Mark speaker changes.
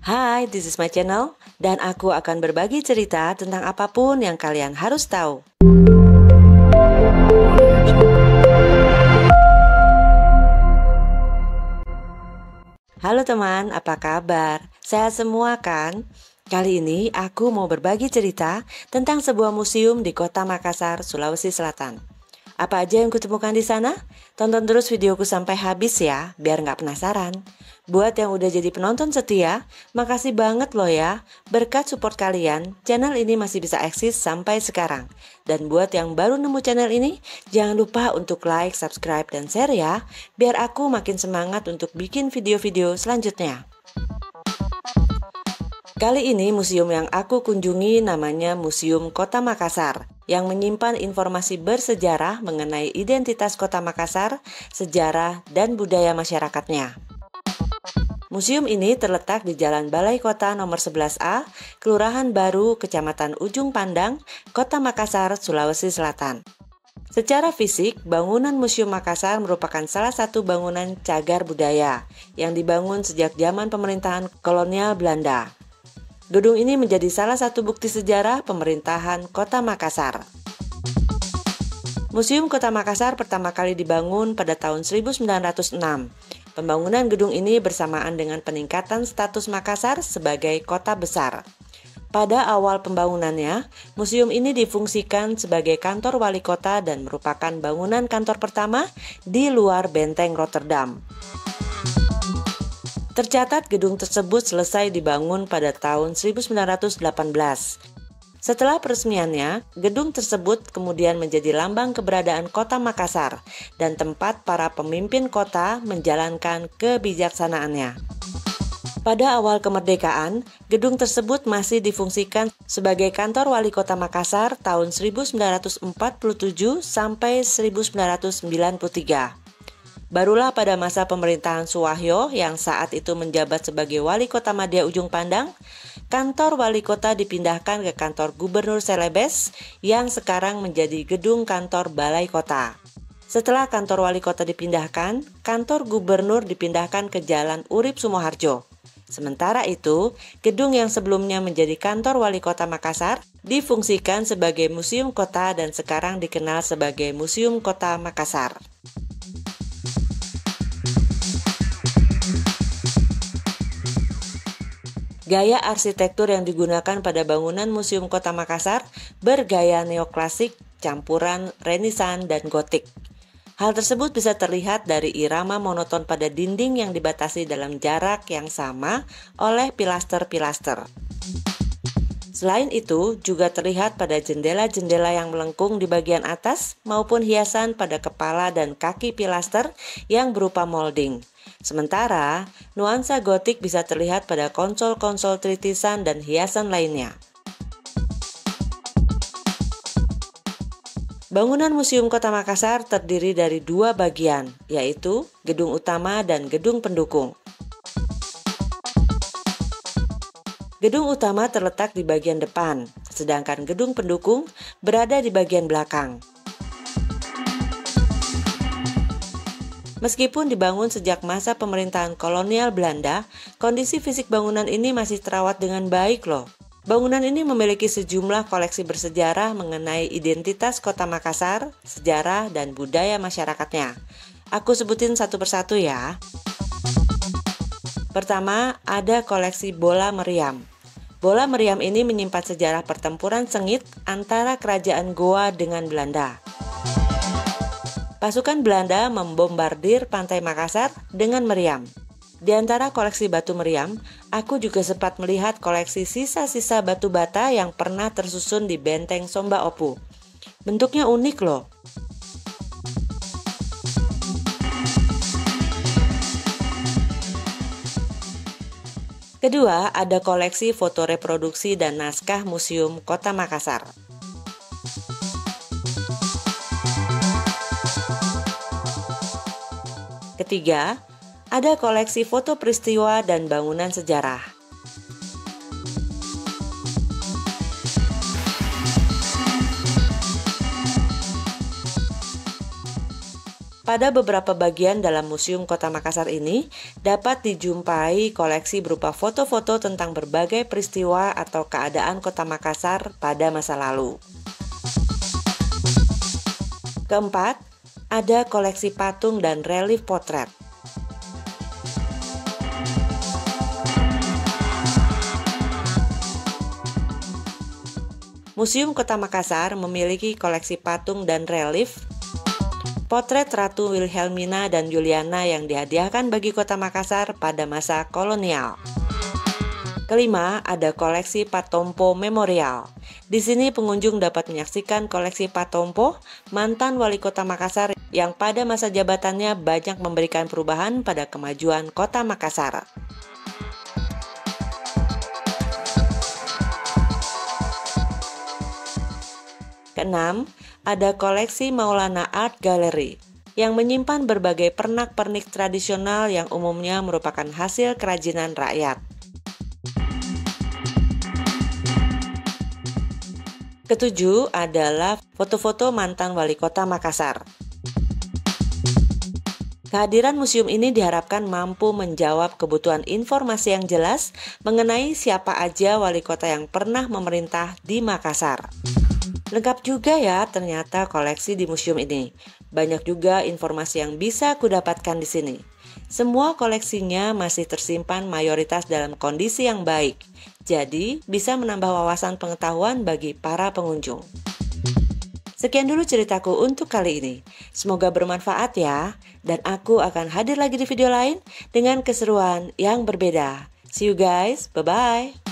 Speaker 1: Hai, this is my channel, dan aku akan berbagi cerita tentang apapun yang kalian harus tahu. Halo teman, apa kabar? Sehat semua kan? Kali ini aku mau berbagi cerita tentang sebuah museum di kota Makassar, Sulawesi Selatan. Apa aja yang kutemukan di sana? Tonton terus videoku sampai habis ya, biar nggak penasaran. Buat yang udah jadi penonton setia, makasih banget loh ya. Berkat support kalian, channel ini masih bisa eksis sampai sekarang. Dan buat yang baru nemu channel ini, jangan lupa untuk like, subscribe, dan share ya, biar aku makin semangat untuk bikin video-video selanjutnya. Kali ini museum yang aku kunjungi namanya Museum Kota Makassar, yang menyimpan informasi bersejarah mengenai identitas Kota Makassar, sejarah, dan budaya masyarakatnya. Museum ini terletak di Jalan Balai Kota nomor 11A, Kelurahan Baru, Kecamatan Ujung Pandang, Kota Makassar, Sulawesi Selatan. Secara fisik, bangunan Museum Makassar merupakan salah satu bangunan cagar budaya yang dibangun sejak zaman pemerintahan kolonial Belanda. Gedung ini menjadi salah satu bukti sejarah pemerintahan Kota Makassar. Museum Kota Makassar pertama kali dibangun pada tahun 1906. Pembangunan gedung ini bersamaan dengan peningkatan status Makassar sebagai kota besar. Pada awal pembangunannya, museum ini difungsikan sebagai kantor wali kota dan merupakan bangunan kantor pertama di luar benteng Rotterdam. Tercatat gedung tersebut selesai dibangun pada tahun 1918. Setelah peresmiannya, gedung tersebut kemudian menjadi lambang keberadaan kota Makassar dan tempat para pemimpin kota menjalankan kebijaksanaannya. Pada awal kemerdekaan, gedung tersebut masih difungsikan sebagai kantor wali kota Makassar tahun 1947 sampai 1993. Barulah pada masa pemerintahan Suwahyo yang saat itu menjabat sebagai wali kota Madya Ujung Pandang, kantor wali kota dipindahkan ke kantor Gubernur Celebes yang sekarang menjadi gedung kantor Balai Kota. Setelah kantor wali kota dipindahkan, kantor gubernur dipindahkan ke Jalan Urip Sumoharjo. Sementara itu, gedung yang sebelumnya menjadi kantor wali kota Makassar difungsikan sebagai museum kota dan sekarang dikenal sebagai Museum Kota Makassar. Gaya arsitektur yang digunakan pada bangunan Museum Kota Makassar bergaya neoklasik, campuran Renaissance dan Gotik. Hal tersebut bisa terlihat dari irama monoton pada dinding yang dibatasi dalam jarak yang sama oleh pilaster-pilaster. Selain itu, juga terlihat pada jendela-jendela yang melengkung di bagian atas maupun hiasan pada kepala dan kaki pilaster yang berupa molding. Sementara, nuansa gotik bisa terlihat pada konsol-konsol tritisan dan hiasan lainnya. Bangunan Museum Kota Makassar terdiri dari dua bagian, yaitu gedung utama dan gedung pendukung. Gedung utama terletak di bagian depan, sedangkan gedung pendukung berada di bagian belakang. Meskipun dibangun sejak masa pemerintahan kolonial Belanda, kondisi fisik bangunan ini masih terawat dengan baik loh. Bangunan ini memiliki sejumlah koleksi bersejarah mengenai identitas kota Makassar, sejarah, dan budaya masyarakatnya. Aku sebutin satu persatu ya. Pertama, ada koleksi bola meriam. Bola meriam ini menyimpan sejarah pertempuran sengit antara kerajaan Goa dengan Belanda. Pasukan Belanda membombardir pantai Makassar dengan meriam. Di antara koleksi batu meriam, aku juga sempat melihat koleksi sisa-sisa batu bata yang pernah tersusun di benteng Somba Opu. Bentuknya unik loh. Kedua, ada koleksi foto reproduksi dan naskah Museum Kota Makassar. Ketiga, ada koleksi foto peristiwa dan bangunan sejarah. Pada beberapa bagian dalam Museum Kota Makassar ini dapat dijumpai koleksi berupa foto-foto tentang berbagai peristiwa atau keadaan Kota Makassar pada masa lalu. Keempat, ada koleksi patung dan relief potret. Museum Kota Makassar memiliki koleksi patung dan relief potret Ratu Wilhelmina dan Juliana yang dihadiahkan bagi Kota Makassar pada masa kolonial. Kelima, ada koleksi Patompo Memorial. Di sini pengunjung dapat menyaksikan koleksi Patompo, mantan wali Kota Makassar yang pada masa jabatannya banyak memberikan perubahan pada kemajuan Kota Makassar. Keenam, ada koleksi Maulana Art Gallery yang menyimpan berbagai pernak-pernik tradisional yang umumnya merupakan hasil kerajinan rakyat. Ketujuh adalah foto-foto mantan wali kota Makassar. Kehadiran museum ini diharapkan mampu menjawab kebutuhan informasi yang jelas mengenai siapa aja wali kota yang pernah memerintah di Makassar. Lengkap juga ya ternyata koleksi di museum ini. Banyak juga informasi yang bisa aku dapatkan di sini. Semua koleksinya masih tersimpan mayoritas dalam kondisi yang baik. Jadi bisa menambah wawasan pengetahuan bagi para pengunjung. Sekian dulu ceritaku untuk kali ini. Semoga bermanfaat ya. Dan aku akan hadir lagi di video lain dengan keseruan yang berbeda. See you guys, bye-bye.